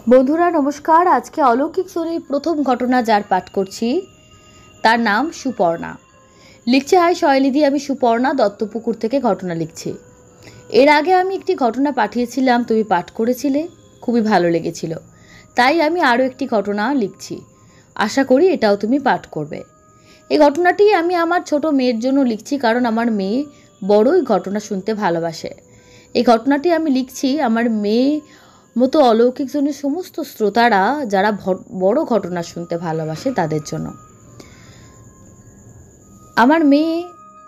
বন্ধুরা নমস্কার। আজকে অলৌকিক স্টোরির প্রথম ঘটনা যার পাঠ করছি তার নাম সুপর্ণা। লিখছে হাই শৈলীদি, আমি সুপর্ণা দত্তপুকুর থেকে ঘটনা লিখছি। এর আগে আমি একটি ঘটনা পাঠিয়েছিলাম, তুমি পাঠ করেছিলে, খুবই ভালো লেগেছিল, তাই আমি আরও একটি ঘটনা লিখছি। আশা করি এটাও তুমি পাঠ করবে। এই ঘটনাটি আমি আমার ছোট মেয়ের জন্য লিখছি, কারণ আমার মেয়ে বড়ই ঘটনা শুনতে ভালোবাসে। এই ঘটনাটি আমি লিখছি আমার মেয়ে মতো অলৌকিক জনের সমস্ত শ্রোতারা যারা বড় ঘটনা শুনতে ভালোবাসে তাদের জন্য। আমার মেয়ে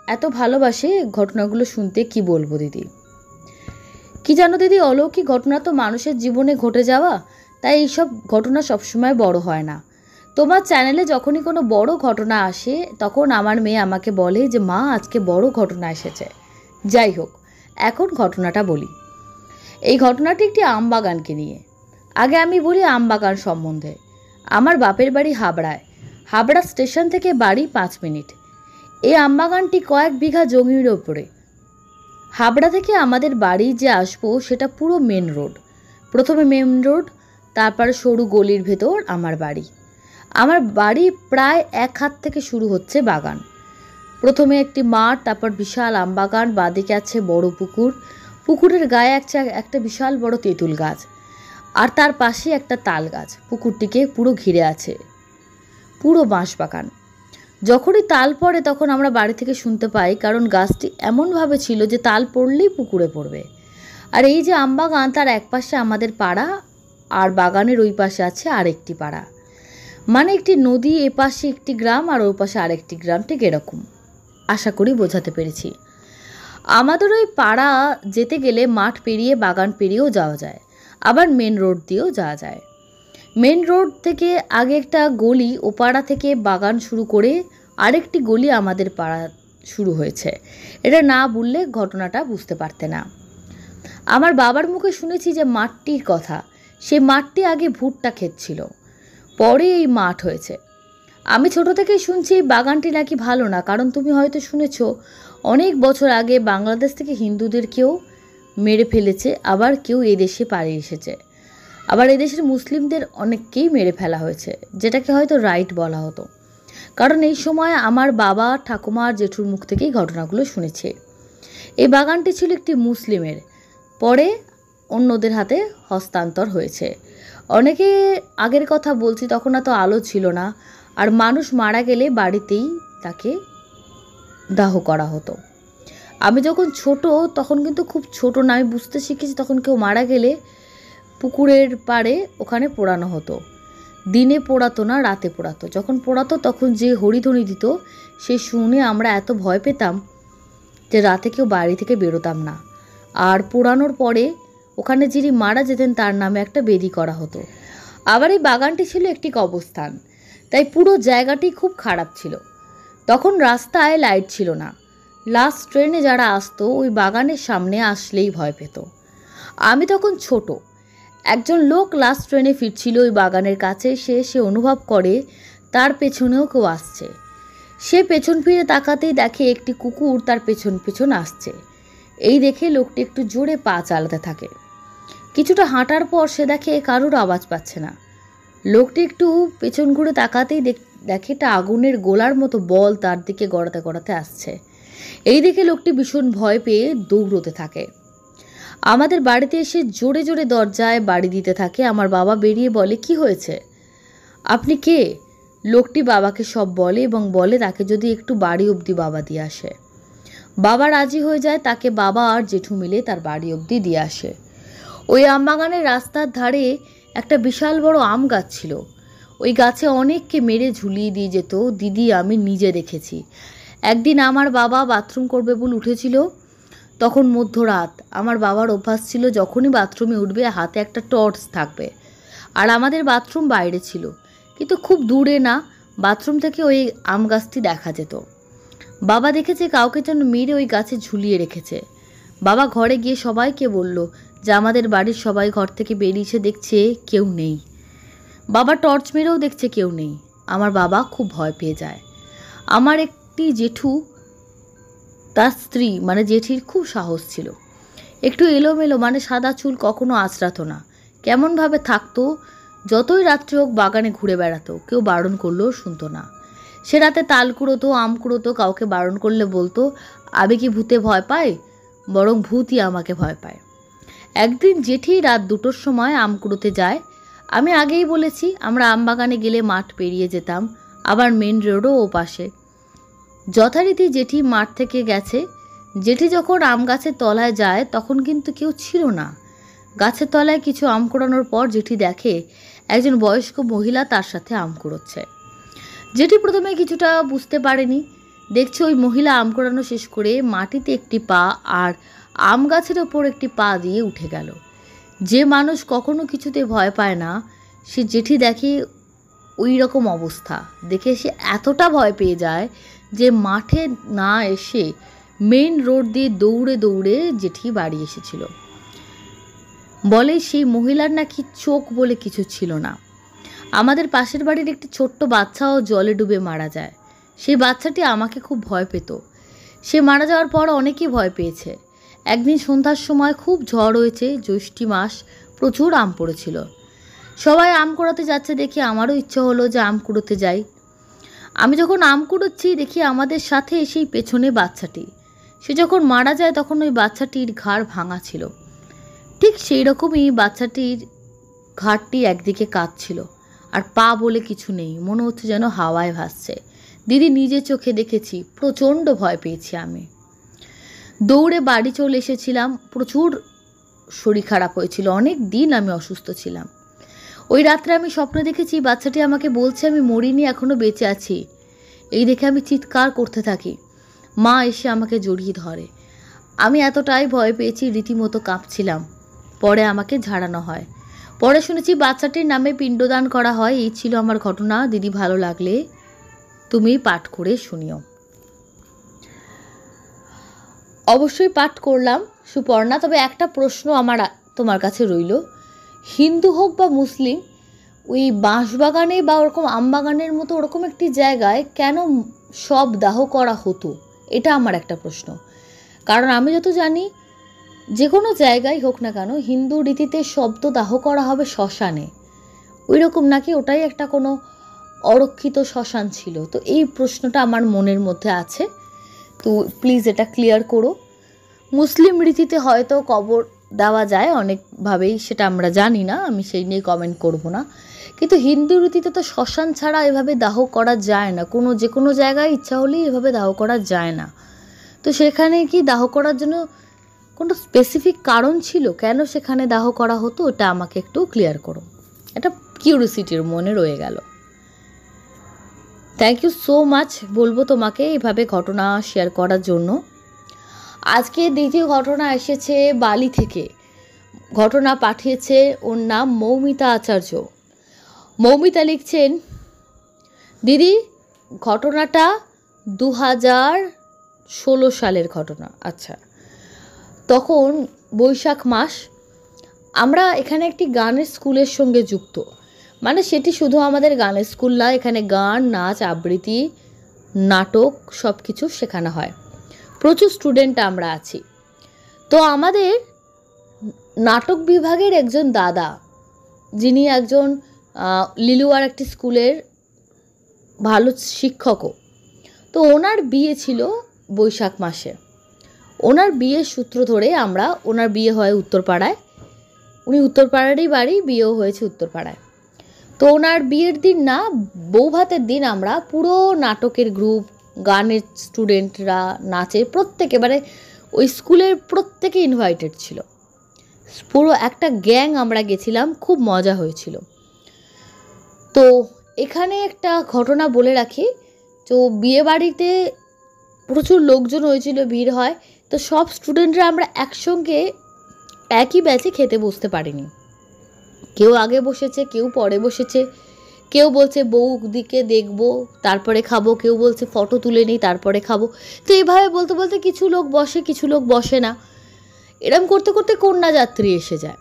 এত ভালোবাসে ঘটনাগুলো শুনতে, কি বলবো দিদি। কি জানো দিদি, অলৌকিক ঘটনা তো মানুষের জীবনে ঘটে যাওয়া, তাই এইসব ঘটনা সবসময় বড় হয় না। তোমার চ্যানেলে যখনই কোনো বড় ঘটনা আসে তখন আমার মেয়ে আমাকে বলে যে মা আজকে বড় ঘটনা এসেছে। যাই হোক, এখন ঘটনাটা বলি। এই ঘটনাটি একটি আম বাগানকে নিয়ে। আগে আমি বলি আম বাগান সম্বন্ধে। আমার বাপের বাড়ি হাবড়ায়। হাবড়া স্টেশন থেকে বাড়ি 5 মিনিট। এই আম বাগানটি কয়েক বিঘা জমির ওপরে। হাবড়া থেকে আমাদের বাড়ি যে আসবো সেটা পুরো মেন রোড। প্রথমে মেন রোড, তারপর সরু গলির ভেতর আমার বাড়ি। আমার বাড়ি প্রায় 1 হাত থেকে শুরু হচ্ছে বাগান। প্রথমে একটি মাঠ, তারপর বিশাল আম বাগান, বাঁদিকে আছে বড় পুকুর। পুকুরের গায়ে একটা বিশাল বড় তেঁতুল গাছ, আর তার পাশে একটা তাল গাছ পুকুরটিকে পুরো ঘিরে আছে। পুরো বাঁশ বাগান। যখনই তাল পড়ে তখন আমরা বাড়ি থেকে শুনতে পাই, কারণ গাছটি এমনভাবে ছিল যে তাল পড়লেই পুকুরে পড়বে। আর এই যে আম বাগান, তার এক পাশে আমাদের পাড়া, আর বাগানের ওই পাশে আছে আরেকটি পাড়া। মানে একটি নদী, এ পাশে একটি গ্রাম আর ওই পাশে আরেকটি গ্রাম, ঠিক এরকম। আশা করি বোঝাতে পেরেছি। আমাদের ওই পাড়া যেতে গেলে মাঠ পেরিয়ে বাগান পেরিয়েও যাওয়া যায়, আবার মেন রোড দিয়েও যাওয়া যায়। মেন রোড থেকে আগে একটা গলি, ও পাড়া থেকে বাগান শুরু করে আরেকটি গলি আমাদের পাড়া শুরু হয়েছে। এটা না বললে ঘটনাটা বুঝতে পারতে না। আমার বাবার মুখে শুনেছি যে মাঠটির কথা। সেই মাঠটি আগে ভুট্টা ক্ষেত ছিল, পরে এই মাঠ হয়েছে। আমি ছোট থেকেই শুনছি এই বাগানটি নাকি ভালো না, কারণ তুমি হয়তো শুনেছ অনেক বছর আগে বাংলাদেশ থেকে হিন্দুদের কেউ মেরে ফেলেছে, আবার কেউ এই দেশে পালিয়ে এসেছে, আবার এদেশের মুসলিমদের অনেককেই মেরে ফেলা হয়েছে, যেটাকে হয়তো রাইট বলা হতো। কারণ এই সময় আমার বাবা, ঠাকুমা আর জেঠুর মুখ থেকেই ঘটনাগুলো শুনেছে। এই বাগানটি ছিল একটি মুসলিমের, পরে অন্যদের হাতে হস্তান্তর হয়েছে। অনেকে আগের কথা বলছি, তখন এত আলো ছিল না, আর মানুষ মারা গেলে বাড়িতেই তাকে দাহ করা হতো। আমি যখন ছোট, তখন কিন্তু খুব ছোট না, আমি বুঝতে শিখেছি, তখন কেউ মারা গেলে পুকুরের পাড়ে ওখানে পোড়ানো হতো। দিনে পোড়াতো না, রাতে পোড়াতো। যখন পোড়াতো তখন যে হরিধ্বনি দিত, সে শুনে আমরা এত ভয় পেতাম যে রাতে কেউ বাড়ি থেকে বেরোতাম না। আর পোড়ানোর পরে ওখানে যিনি মারা যেতেন তার নামে একটা বেদি করা হতো। আবার এই বাগানটি ছিল একটি কবরস্থান, তাই পুরো জায়গাটি খুব খারাপ ছিল। তখন রাস্তায় লাইট ছিল না। লাস্ট ট্রেনে যারা আসতো ওই বাগানের সামনে আসলেই ভয় পেত। আমি তখন ছোট। একজন লোক লাস্ট ট্রেনে ফিরছিল ওই বাগানের কাছে, সে অনুভব করে তার পেছনেও কেউ আসছে। সে পেছন ফিরে তাকাতেই দেখে একটি কুকুর তার পেছন পেছন আসছে। এই দেখে লোকটি একটু জোরে পা চালাতে থাকে। কিছুটা হাঁটার পর সে দেখে কারোর আওয়াজ পাচ্ছে না। লোকটি একটু পেছন ঘুরে তাকাতেই দেখে একটা আগুনের গোলার মতো বল তার দিকে গড়াতে গড়াতে আসছে। এই দেখে লোকটি ভীষণ ভয় পেয়ে দৌড়তে থাকে। আমাদের বাড়িতে এসে জোরে জোরে দরজায় বাড়ি দিতে থাকে। আমার বাবা বেরিয়ে বলে, কি হয়েছে, আপনি কে? লোকটি বাবাকে সব বলে এবং বলে তাকে যদি একটু বাড়ি অবধি বাবা দিয়ে আসে। বাবা রাজি হয়ে যায়, তাকে বাবা আর জেঠু মিলে তার বাড়ি অবধি দিয়ে আসে। ওই আমবাগানের রাস্তার ধারে একটা বিশাল বড় আম গাছ ছিল। ওই গাছে অনেককে মেরে ঝুলিয়ে দিয়ে যেত, দিদি আমি নিজে দেখেছি। একদিন আমার বাবা বাথরুম করবে বলে উঠেছিল, তখন মধ্যরাত। আমার বাবার অভ্যাস ছিল যখনই বাথরুমে উঠবে হাতে একটা টর্চ থাকবে। আর আমাদের বাথরুম বাইরে ছিল, কিন্তু খুব দূরে না, বাথরুম থেকে ওই আম গাছটি দেখা যেত। বাবা দেখেছে কাউকে যেন মেরে ওই গাছে ঝুলিয়ে রেখেছে। বাবা ঘরে গিয়ে সবাইকে বলল যে আমাদের বাড়ির সবাই ঘর থেকে বেরিয়েছে, দেখছে কেউ নেই। বাবা টর্চ মেরেও দেখছে কেউ নেই। আমার বাবা খুব ভয় পেয়ে যায়। আমার একটি জেঠু, তার স্ত্রী মানে জেঠির খুব সাহস ছিল। একটু এলোমেলো মানে সাদা চুল কখনো আঁচড়াতো না, কেমনভাবে থাকতো। যতই রাত্রি হোক বাগানে ঘুরে বেড়াতো, কেউ বারণ করলেও শুনতো না। সে রাতে তাল কুড়োতো, আম কুড়োতো, কাউকে বারণ করলে বলতো আমি কি ভূতে ভয় পাই, বরং ভূতই আমাকে ভয় পায়। একদিন জেঠি রাত 2টোর সময় আম কুড়োতে যায়। আমি আগেই বলেছি আমরা আম বাগানে গেলে মাঠ পেরিয়ে যেতাম, আবার মেন রোডও ও পাশে। যথারীতি জেঠি মাঠ থেকে গেছে। জেঠি যখন আম গাছের তলায় যায় তখন কিন্তু কেউ ছিল না। গাছের তলায় কিছু আম কুড়ানোর পর জেঠি দেখে একজন বয়স্ক মহিলা তার সাথে আম কুড়োচ্ছে। জেঠি প্রথমে কিছুটা বুঝতে পারেনি। দেখছে ওই মহিলা আম কুড়ানো শেষ করে মাটিতে একটি পা আর আম গাছের ওপর একটি পা দিয়ে উঠে গেল। যে মানুষ কখনো কিছুতে ভয় পায় না, সে জেঠি দেখে ওই রকম অবস্থা দেখে সে এতটা ভয় পেয়ে যায় যে মাঠে না এসে মেন রোড দিয়ে দৌড়ে দৌড়ে জেঠি বাড়ি এসেছিল। বলে সেই মহিলার নাকি চোখ বলে কিছু ছিল না। আমাদের পাশের বাড়ির একটি ছোট্ট বাচ্চাও জলে ডুবে মারা যায়। সেই বাচ্চাটি আমাকে খুব ভয় পেত। সে মারা যাওয়ার পর অনেকেই ভয় পেয়েছে। একদিন সন্ধ্যার সময় খুব ঝড় হয়েছে, জ্যৈষ্ঠী মাস, প্রচুর আম পড়েছিল। সবাই আম কুড়াতে যাচ্ছে দেখে আমারও ইচ্ছে হলো যে আম কুড়োতে যাই। আমি যখন আম কুড়োচ্ছি দেখি আমাদের সাথে সেই পেছনে বাচ্চাটি। সে যখন মারা যায় তখন ওই বাচ্চাটির ঘাড় ভাঙা ছিল। ঠিক সেই রকমই বাচ্চাটির ঘাড়টি একদিকে কাঁপছিল, আর পা বলে কিছু নেই, মনে হচ্ছে যেন হাওয়ায় ভাসছে। দিদি নিজে চোখে দেখেছি, প্রচণ্ড ভয় পেয়েছি আমি। দৌড়ে বাড়ি চলে এসেছিলাম। প্রচুর শরীর খারাপ হয়েছিল, অনেক দিন আমি অসুস্থ ছিলাম। ওই রাত্রে আমি স্বপ্নে দেখেছি বাচ্চাটি আমাকে বলছে আমি মরিনি, এখনো বেঁচে আছি। এই দেখে আমি চিৎকার করতে থাকি। মা এসে আমাকে জড়িয়ে ধরে। আমি এতটাই ভয় পেয়েছি, রীতিমতো কাঁপছিলাম। পরে আমাকে ঝাড়ানো হয়। পরে শুনেছি বাচ্চাটির নামে পিণ্ডদান করা হয়। এই ছিল আমার ঘটনা। দিদি ভালো লাগলে তুমি পাঠ করে শুনিও। অবশ্যই পাঠ করলাম সুপর্ণা। তবে একটা প্রশ্ন আমার তোমার কাছে রইল, হিন্দু হোক বা মুসলিম, ওই বাঁশবাগানে বা ওরকম আমবাগানের মতো ওরকম একটি জায়গায় কেন সব দাহ করা হতো, এটা আমার একটা প্রশ্ন। কারণ আমি যত জানি যে কোনো জায়গায় হোক না কেন হিন্দু রীতিতে শব্দ দাহ করা হবে শ্মশানে, ওই রকম নাকি ওটাই একটা কোনো অরক্ষিত শ্মশান ছিল। তো এই প্রশ্নটা আমার মনের মধ্যে আছে, তো প্লিজ এটা ক্লিয়ার করো। মুসলিম রীতিতে হয়তো কবর দেওয়া যায় অনেকভাবেই, সেটা আমরা জানি না, আমি সেই নিয়ে কমেন্ট করব না। কিন্তু হিন্দু রীতিতে তো শ্মশান ছাড়া এভাবে দাহ করা যায় না, যে কোনো জায়গায় ইচ্ছা হলেই এভাবে দাহ করা যায় না। তো সেখানে কি দাহ করার জন্য কোনো স্পেসিফিক কারণ ছিল, কেন সেখানে দাহ করা হতো, ওটা আমাকে একটু ক্লিয়ার করো। এটা কিউরিওসিটির মনে রয়ে গেল। থ্যাংক ইউ সো মাচ বলবো তোমাকে এভাবে ঘটনা শেয়ার করার জন্য। আজকে দ্বিতীয় ঘটনা এসেছে বালি থেকে। ঘটনা পাঠিয়েছে, ওর নাম মৌমিতা আচার্য। মৌমিতা লিখছেন, দিদি ঘটনাটা 2016 সালের ঘটনা। আচ্ছা, তখন বৈশাখ মাস। আমরা এখানে একটি গানের স্কুলের সঙ্গে যুক্ত, মানে সেটি শুধু আমাদের গানের স্কুল না, এখানে গান, নাচ, আবৃত্তি, নাটক সব কিছু শেখানো হয়। প্রচুর স্টুডেন্ট আমরা আছি। তো আমাদের নাটক বিভাগের একজন দাদা, যিনি একজন লিলুয়ার একটি স্কুলের ভালো শিক্ষকও, তো ওনার বিয়ে ছিল বৈশাখ মাসে। ওনার বিয়ের সূত্র ধরে আমরা, ওনার বিয়ে হয় উত্তরপাড়ায়, উনি উত্তরপাড়ারই বাড়ি, বিয়েও হয়েছে উত্তরপাড়ায়। তো ওনার বিয়ের দিন না, বৌভাতের দিন আমরা পুরো নাটকের গ্রুপ, গানের স্টুডেন্টরা, নাচের প্রত্যেকে, মানে ওই স্কুলের প্রত্যেকে ইনভাইটেড ছিল। পুরো একটা গ্যাং আমরা গেছিলাম, খুব মজা হয়েছিল। তো এখানে একটা ঘটনা বলে রাখি, তো বিয়ে বাড়িতে প্রচুর লোকজন হয়েছিল, ভিড় হয়। তো সব স্টুডেন্টরা আমরা একসঙ্গে একই ব্যাচে খেতে বসতে পারিনি। কেউ আগে বসেছে, কেউ পরে বসেছে, কেউ বলছে বউ দিকে দেখবো তারপরে খাবো, কেউ বলছে ফটো তুলে নিই তারপরে খাবো। তো এইভাবে বলতে বলতে কিছু লোক বসে, কিছু লোক বসে না। এরম করতে করতে কন্যাযাত্রী এসে যায়,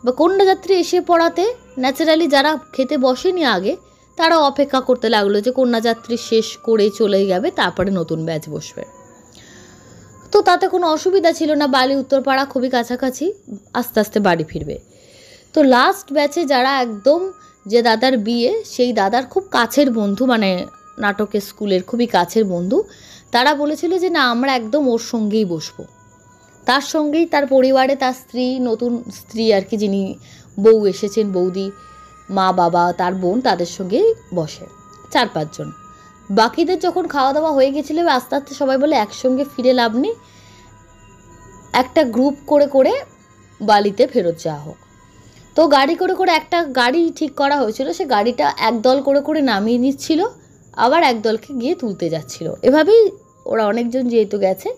বা কন্যাযাত্রী এসে পড়াতে ন্যাচারালি যারা খেতে বসেনি আগে, তারা অপেক্ষা করতে লাগলো যে কন্যাযাত্রী শেষ করে চলে যাবে, তারপরে নতুন ব্যাচ বসবে। তো তাতে কোনো অসুবিধা ছিল না, বালি উত্তরপাড়া খুবই কাছাকাছি, আস্তে আস্তে বাড়ি ফিরবে। তো লাস্ট ব্যাচে যারা একদম, যে দাদার বিয়ে, সেই দাদার খুব কাছের বন্ধু, মানে নাটকের স্কুলের খুবই কাছের বন্ধু, তারা বলেছিল যে না, আমরা একদম ওর সঙ্গেই বসবো। তার সঙ্গেই তার পরিবারে তার স্ত্রী, নতুন স্ত্রী আর কি, যিনি বউ এসেছেন, বৌদি, মা বাবা, তার বোন, তাদের সঙ্গেই বসে 4-5 জন। বাকিদের যখন খাওয়া দাওয়া হয়ে গেছিলো, আস্তে আস্তে সবাই বলে একসঙ্গে ফিরে লাভ নেই, একটা গ্রুপ করে করে বালিতে ফেরত যাওয়া হোক। তো গাড়ি করে করে একটা গাড়ি ঠিক করা হয়েছিল, সে গাড়িটা একদল করে করে নামিয়ে নিচ্ছিল, আবার একদলকে গিয়ে তুলতে যাচ্ছিল। এভাবেই ওরা অনেকজন যেহেতু গেছে,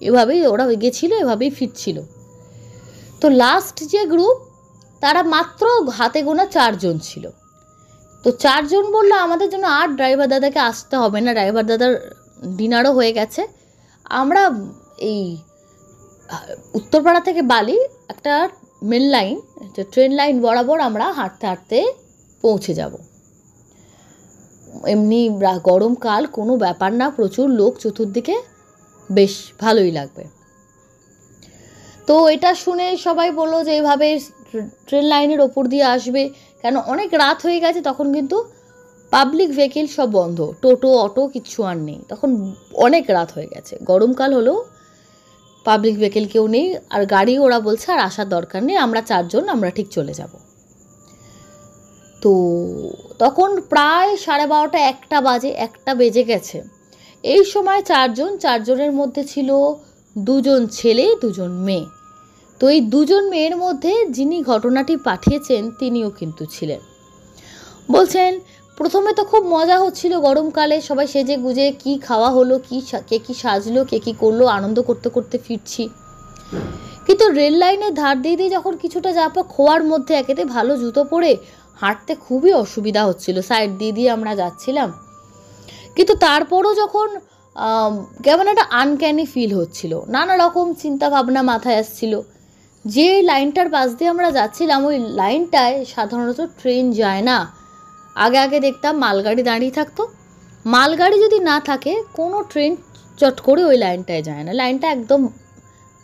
এভাবেই ওরা গেছিলো, এভাবেই ফিরছিল। তো লাস্ট যে গ্রুপ, তারা মাত্র হাতে গোনা 4 জন ছিল। তো 4 জন বললো আমাদের জন্য আর ড্রাইভার দাদাকে আসতে হবে না, ড্রাইভার দাদার ডিনারও হয়ে গেছে, আমরা এই উত্তরপাড়া থেকে বালি একটা মেন লাইন, ট্রেন লাইন বরাবর আমরা হাঁটতে হাঁটতে পৌঁছে যাব। এমনি গরমকাল, কোনো ব্যাপার না, প্রচুর লোক চতুর্দিকে, বেশ ভালোই লাগবে। তো এটা শুনে সবাই বললো যে এইভাবে ট্রেন লাইনের ওপর দিয়ে আসবে, কেন অনেক রাত হয়ে গেছে, তখন কিন্তু পাবলিক ভেহিকেল সব বন্ধ, টোটো অটো কিচ্ছু আর নেই, তখন অনেক রাত হয়ে গেছে, গরমকাল হলেও পাবলিক ভেহিকেল কেউ নেই, আর গাড়ি ওরা বলছে আর আসার দরকার নেই, আমরা 4 জন আমরা ঠিক চলে যাব। তো তখন প্রায় 12:30 1টা বাজে, 1টা বেজে গেছে। এই সময় 4 জন, 4 জনের মধ্যে ছিল 2 জন ছেলে 2 জন মেয়ে। তো এই 2 জন মেয়ের মধ্যে যিনি ঘটনাটি পাঠিয়েছেন তিনিও কিন্তু ছিলেন। বলছেন প্রথমে তো খুব মজা হচ্ছিল, গরমকালে সবাই সেজে গুজে, কি খাওয়া হলো, কে কি সাজলো, কে কি করলো, আনন্দ করতে করতে ফিরছি। কিন্তু রেল লাইনের ধার দিয়ে দিয়ে যখন কিছুটা যাপা খোয়ার মধ্যে একেতে ভালো জুতো পরে হাঁটতে খুবই অসুবিধা হচ্ছিল, সাইড দিয়ে দিয়ে আমরা যাচ্ছিলাম। কিন্তু তারপরও যখন কেমন একটা আনক্যানি ফিল হচ্ছিল, নানা রকম চিন্তা ভাবনা মাথায় আসছিল। যে লাইনটার পাশ দিয়ে আমরা যাচ্ছিলাম, ওই লাইনটায় সাধারণত ট্রেন যায় না। আগে আগে দেখতাম মালগাড়ি দাঁড়িয়ে থাকতো, মালগাড়ি যদি না থাকে কোনো ট্রেন চট করে ওই লাইনটায় যায় না, লাইনটা একদম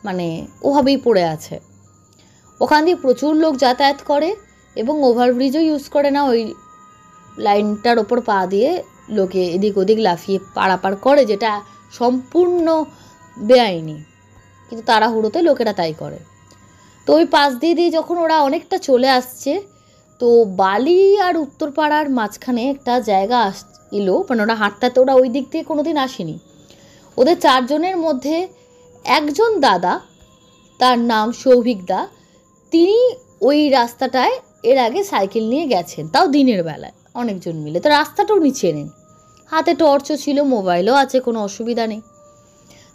মানে ওভাবেই পড়ে আছে। ওখান দিয়ে প্রচুর লোক যাতায়াত করে এবং ওভারব্রিজও ইউজ করে না, ওই লাইনটার ওপর পা দিয়ে লোকে এদিক ওদিক লাফিয়ে পারাপার করে, যেটা সম্পূর্ণ বেআইনি, কিন্তু তাড়াহুড়োতে লোকেরা তাই করে। তো ওই পাশ দিয়ে দিয়ে যখন ওরা অনেকটা চলে আসছে, তো বালি আর উত্তরপাড়ার মাঝখানে একটা জায়গা এলো, মানে ওরা হাঁটতে, ওরা ওই দিক দিয়ে কোনোদিন আসেনি। ওদের 4 জনের মধ্যে একজন দাদা, তার নাম সৌভিক দা, তিনি ওই রাস্তাটায় এর আগে সাইকেল নিয়ে গেছেন, তাও দিনের বেলায় অনেকজন মিলে। তো রাস্তাটাও নিচে নেন, হাতে টর্চও ছিল, মোবাইলও আছে, কোনো অসুবিধা নেই।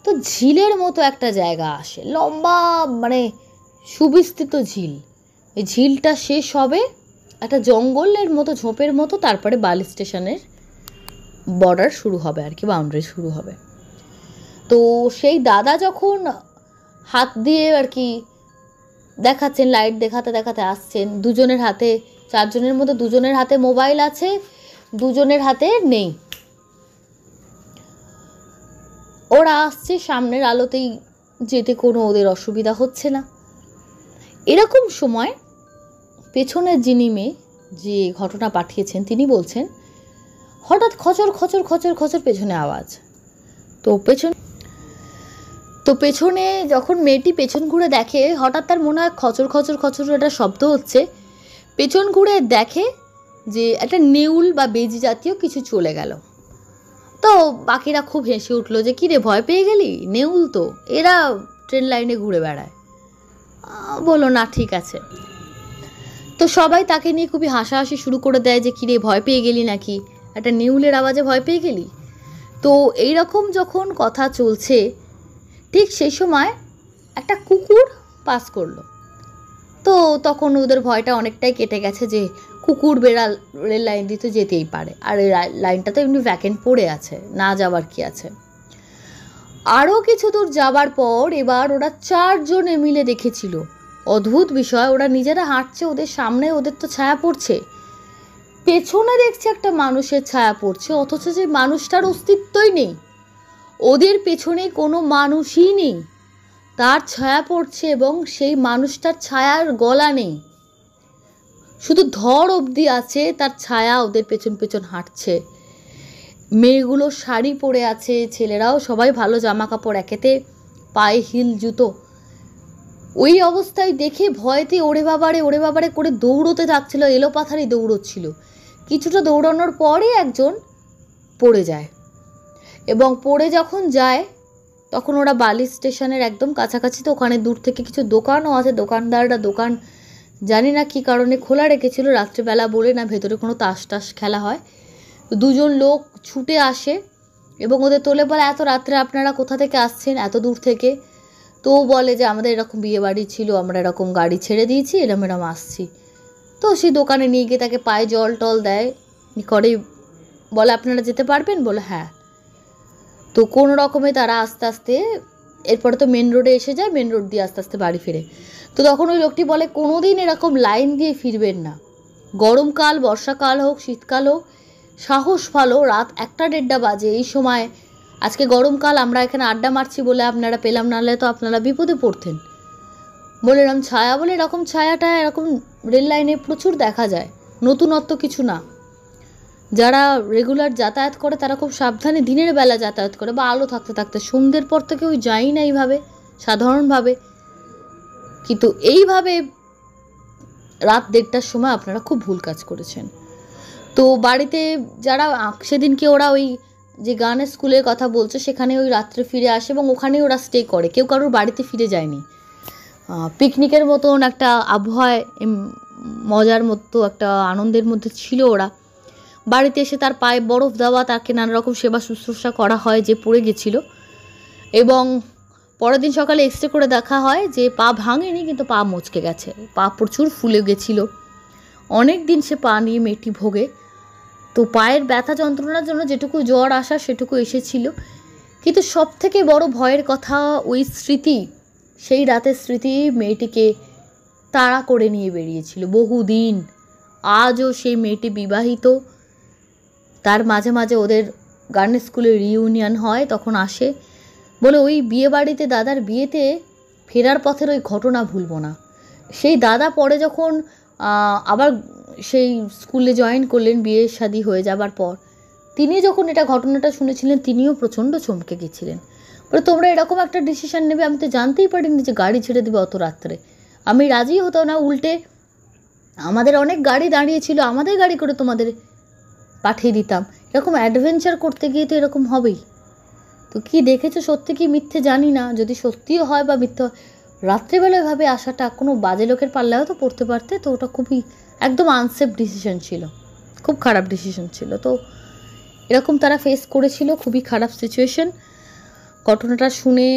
তো ঝিলের মতো একটা জায়গা আসে, লম্বা মানে সুবিস্তৃত ঝিল। এই ঝিলটা শেষ হবে একটা জঙ্গলের মতো, ঝোপের মতো, তারপরে বালি স্টেশনের বর্ডার শুরু হবে আর কি, বাউন্ডারি শুরু হবে। তো সেই দাদা যখন হাত দিয়ে আর কি দেখাচ্ছেন, লাইট দেখাতে দেখাতে আসছেন, 2 জনের হাতে, 4 জনের মধ্যে 2 জনের হাতে মোবাইল আছে, 2 জনের হাতে নেই। ওরা আসছে, সামনের আলোতেই যেতে কোনো ওদের অসুবিধা হচ্ছে না। এরকম সময় পেছনের যিনি মেয়ে যে ঘটনা পাঠিয়েছেন, তিনি বলছেন হঠাৎ খচর খচর খচর খচর পেছনে আওয়াজ। তো পেছনে যখন মেয়েটি পেছন ঘুরে দেখে, হঠাৎ তার মনে হয় খচর খচর খচর একটা শব্দ হচ্ছে। পেছন ঘুরে দেখে যে একটা নেউল বা বেজি জাতীয় কিছু চলে গেল। তো বাকিরা খুব হেসে উঠলো যে কিরে, ভয় পেয়ে গেলি? নেউল তো, এরা ট্রেন লাইনে ঘুরে বেড়ায়। বললো না, ঠিক আছে। তো সবাই তাকে নিয়ে খুবই হাসাহাসি শুরু করে দেয় যে কিরে, ভয় পেয়ে গেলি নাকি, একটা নেউলের আওয়াজে ভয় পেয়ে গেলি? তো এইরকম যখন কথা চলছে, ঠিক সেই সময় একটা কুকুর পাস করলো। তো তখন ওদের ভয়টা অনেকটাই কেটে গেছে যে কুকুর বেড়াল রেল লাইন দিয়ে তো যেতেই পারে, আর এই লাইনটা তো এমনি ভ্যাকেন্ট পড়ে আছে, না যাবার কি আছে। আরও কিছু দূর যাবার পর এবার ওরা 4 জনে মিলে দেখেছিল অদ্ভুত বিষয়, ওরা নিজেরা হাঁটছে, ওদের সামনে ওদের তো ছায়া পড়ছে, পেছনে দেখছে একটা মানুষের ছায়া পড়ছে, অথচ যে মানুষটার অস্তিত্বই নেই, ওদের পেছনে কোনো মানুষই নেই, তার ছায়া পড়ছে এবং সেই মানুষটার ছায়ার গলা নেই। শুধু ধর অবধি আছে, তার ছায়া ওদের পেছন পেছন হাঁটছে। মেয়েগুলো শাড়ি পরে আছে, ছেলেরাও সবাই ভালো জামা কাপড়, একেতে পায়ে হিল জুতো। ওই অবস্থায় দেখে ভয়তে ওরে বাবারে করে দৌড়তে থাকছিল, এলোপাথারি দৌড়চ্ছিল। কিছুটা দৌড়ানোর পরে একজন পড়ে যায়, এবং পড়ে যখন যায় তখন ওরা বালি স্টেশনের একদম কাছাকাছি, তো ওখানে দূর থেকে কিছু দোকানও আছে, দোকানদাররা দোকান জানি না কী কারণে খোলা রেখেছিল রাত্রেবেলা বলে, না ভেতরে কোনো তাস টাস খেলা হয়। দুজন লোক ছুটে আসে এবং ওদের তোলে, বলে এত রাত্রে আপনারা কোথা থেকে আসছেন, এত দূর থেকে? তো বলে যে আমাদের এরকম বিয়ে বাড়ি ছিল, আমরা এরকম গাড়ি ছেড়ে দিয়েছি, এরম আসছি। তো সেই দোকানে নিয়ে গিয়ে তাকে পায়ে জল টল দেয় করে, বলে আপনারা যেতে পারবেন? বলে হ্যাঁ। তো কোনো রকমে তারা আস্তে আস্তে, এরপরে তো মেন রোডে এসে যায়, মেন রোড দিয়ে আস্তে আস্তে বাড়ি ফিরে। তো তখন ওই লোকটি বলে কোনো দিন এরকম লাইন দিয়ে ফিরবেন না, গরমকাল, বর্ষাকাল হোক, শীতকাল হোক, সাহস ভালো, রাত 1টা-1.5টা বাজে এই সময়, আজকে গরমকাল, আমরা এখানে আড্ডা মারছি বলে আপনারা পেলাম, নাহলে তো আপনারা বিপদে পড়তেন। বলে এরকম ছায়া, বলে এরকম ছায়াটা এরকম রেল লাইনে প্রচুর দেখা যায়, নতুনত্ব কিছু না। যারা রেগুলার যাতায়াত করে তারা খুব সাবধানে দিনের বেলা যাতায়াত করে, বা আলো থাকতে থাকতে, সন্ধ্যের পর থেকে ওই যাই না এইভাবে সাধারণভাবে। কিন্তু এইভাবে রাত 1:30টার সময় আপনারা খুব ভুল কাজ করেছেন। তো বাড়িতে যারা সেদিনকে ওরা ওই যে গানের স্কুলের কথা বলছে, সেখানে ওই রাত্রে ফিরে আসে এবং ওখানেই ওরা স্টে করে, কেউ কারোর বাড়িতে ফিরে যায়নি। পিকনিকের মতন একটা আবহাওয়ায়, মজার মতো একটা আনন্দের মধ্যে ছিল ওরা। বাড়িতে এসে তার পায়ে বরফ দেওয়া, তাকে নানা রকম সেবা শুশ্রূষা করা হয় যে পড়ে গেছিল, এবং পরের দিন সকালে এক্সরে করে দেখা হয় যে পা ভাঙেনি, কিন্তু পা মচকে গেছে, পা প্রচুর ফুলে গেছিল। অনেক দিন সে পা নিয়ে মেয়েটি ভোগে। তো পায়ের ব্যথা যন্ত্রণার জন্য যেটুকু জ্বর আসা সেটুকু এসেছিল, কিন্তু সব থেকে বড় ভয়ের কথা ওই স্মৃতি, সেই রাতের স্মৃতি মেয়েটিকে তাড়া করে নিয়ে বেরিয়েছিল বহুদিন। আজও সেই মেয়েটি বিবাহিত, তার মাঝে মাঝে ওদের গানের স্কুলে রিইউনিয়ন হয়, তখন আসে, বলে ওই বিয়ে বাড়িতে, দাদার বিয়েতে ফেরার পথের ওই ঘটনা ভুলবো না। সেই দাদা পরে যখন আবার সেই স্কুলে জয়েন করলেন বিয়ে শাদী হয়ে যাবার পর, তিনি যখন এটা ঘটনাটা শুনেছিলেন তিনিও প্রচণ্ড চমকে গেছিলেন। বলে তোমরা এরকম একটা ডিসিশন নেবে, আমি তো জানতেই পারিনি যে গাড়ি ছেড়ে দেবে অত রাত্রে। আমি রাজি হতো না, উল্টে আমাদের অনেক গাড়ি দাঁড়িয়েছিল, আমাদের গাড়ি করে তোমাদের পাঠিয়ে দিতাম। এরকম অ্যাডভেঞ্চার করতে গিয়ে তো এরকম হবেই। তো কি দেখেছো, সত্যি কি মিথ্যে জানি না, যদি সত্যিও হয় বা মিথ্যে হয়, রাত্রেবেলায় ভাবে আসাটা কোনো বাজে লোকের পাল্লায়ও তো পড়তে পারতে। তো ওটা খুবই একদম আনসেফ ডিসিশন ছিল, খুব খারাপ ডিসিশন ছিল। তো এরকম তারা ফেস করেছিল, খুবই খারাপ সিচুয়েশন। ঘটনাটা শুনে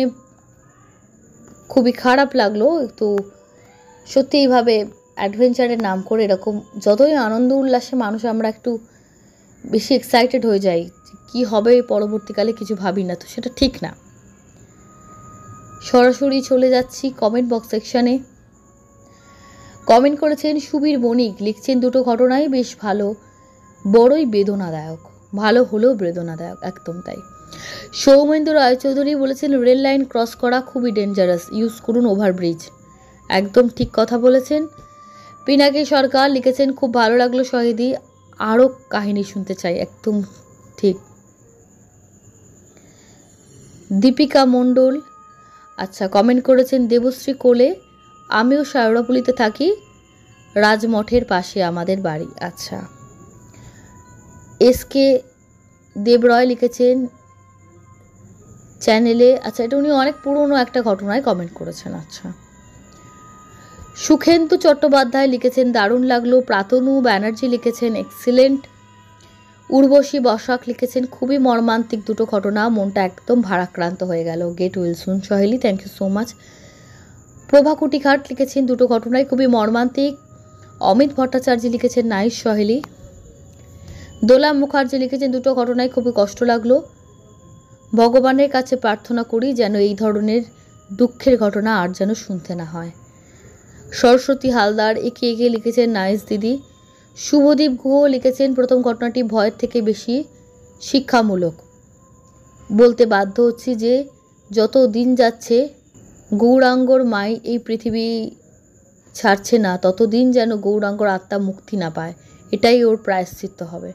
খুবই খারাপ লাগলো। তো সত্যি এইভাবে অ্যাডভেঞ্চারের নাম করে এরকম, যতই আনন্দ উল্লাসে মানুষ আমরা একটু বেশি এক্সাইটেড হয়ে যাই, কি হবে পরবর্তীকালে কিছু ভাবি না, তো সেটা ঠিক না। সরাসরি চলে যাচ্ছি কমেন্ট বক্স সেকশানে। কমেন্ট করেছেন সুবীর বণিক, লিখছেন দুটো ঘটনাই বেশ ভালো, বড়ই বেদনাদায়ক, ভালো হলেও বেদনাদায়ক, একদম তাই। সৌমেন্দু রায়চৌধুরী বলেছেন রেল লাইন ক্রস করা খুবই ডেঞ্জারাস, ইউজ করুন ওভারব্রিজ, একদম ঠিক কথা বলেছেন। পিনাকি সরকার লিখেছেন খুব ভালো লাগলো শহীদি, আরও কাহিনী শুনতে চাই, একদম ঠিক। দীপিকা মণ্ডল আচ্ছা কমেন্ট করেছেন দেবশ্রী কোলে, আমিও শায়রাপুলিতে থাকি, রাজমঠের পাশে আমাদের বাড়ি। আচ্ছা। এসকে দেবরয় লিখেছেন চ্যানেলে, আচ্ছা এটা উনি অনেক পুরনো একটা ঘটনায় কমেন্ট করেছেন। আচ্ছা। সুখেন্দু চট্টোপাধ্যায় লিখেছেন দারুণ লাগলো। প্রাতনু ব্যানার্জি লিখেছেন এক্সিলেন্ট। উর্বশী বসাক লিখেছেন খুবই মর্মান্তিক দুটো ঘটনা, মনটা একদম ভারাক্রান্ত হয়ে গেল। Get well soon Saheli, thank you so much. Prabha Kutighat লিখেছেন দুটো ঘটনাই খুবই মর্মান্তিক। অমিত ভট্টাচার্য লিখেছেন নাইস সহেলি। দোলা মুখার্জি লিখেছেন দুটো ঘটনায় খুবই কষ্ট লাগলো, ভগবানের কাছে প্রার্থনা করি যেন এই ধরনের দুঃখের ঘটনা আর যেন শুনতে না হয়। সরস্বতী হালদার একে একে লিখেছেন নাইস দিদি। শুভদীপ গুহ লিখেছেন প্রথম ঘটনাটি ভয়ের থেকে বেশি শিক্ষামূলক। বলতে বাধ্য হচ্ছি যে যত দিন যাচ্ছে গৌরাঙ্গর মাই এই পৃথিবী ছাড়ছে না ততদিন যেন গৌরাঙ্গর আত্মা মুক্তি না পায়, এটাই ওর প্রায়শ্চিত্ত হবে।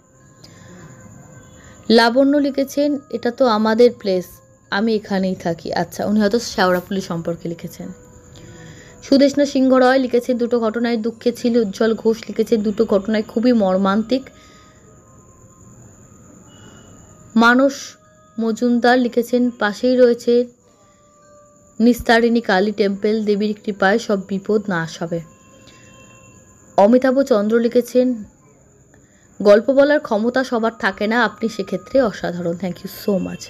লাবণ্য লিখেছেন, এটা তো আমাদের প্লেস, আমি এখানেই থাকি। আচ্ছা, উনি হয়তো শেওড়াফুলি সম্পর্কে লিখেছেন। সুদেষ্ণা সিংহ রয় লিখেছেন, দুটো ঘটনায় দুঃখে ছিল। উজ্জ্বল ঘোষ লিখেছেন, দুটো ঘটনায় খুবই মর্মান্তিক। মানস মজুমদার লিখেছেন, পাশেই রয়েছে নিস্তারিণী কালী টেম্পল, দেবীর কৃপায় সব বিপদ নাশ হবে। অমিতাভ চন্দ্র লিখেছেন, গল্প বলার ক্ষমতা সবার থাকে না, আপনি সেক্ষেত্রে অসাধারণ। Thank you so much.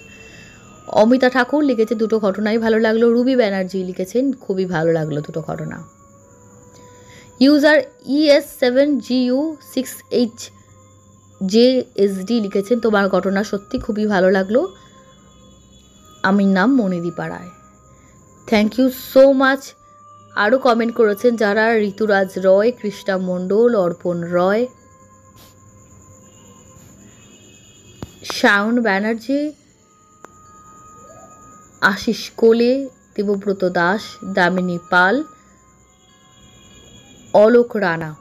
Amita Thakur লিখেছে, দুটো ঘটনাই ভালো লাগলো। রুবি ব্যানার্জি লিখেছেন, খুবই ভালো লাগলো দুটো ঘটনা। ইউজার ES7GU6HJSD লিখেছেন, তোমার ঘটনা সত্যি খুবই ভালো লাগলো, আমি নাম Manidipa Roy. Thank you so much. আরও কমেন্ট করেছেন যারা, ঋতুরাজ রয়, কৃষ্ণা মণ্ডল, অর্পণ রয়, Shayan Banerjee, Ashis Kole, Debabrata Das, Damini Pal, Alok Rana.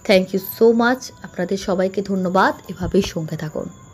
Thank you so much. আপনাদের সবাইকে ধন্যবাদ, এভাবেই সঙ্গে থাকুন।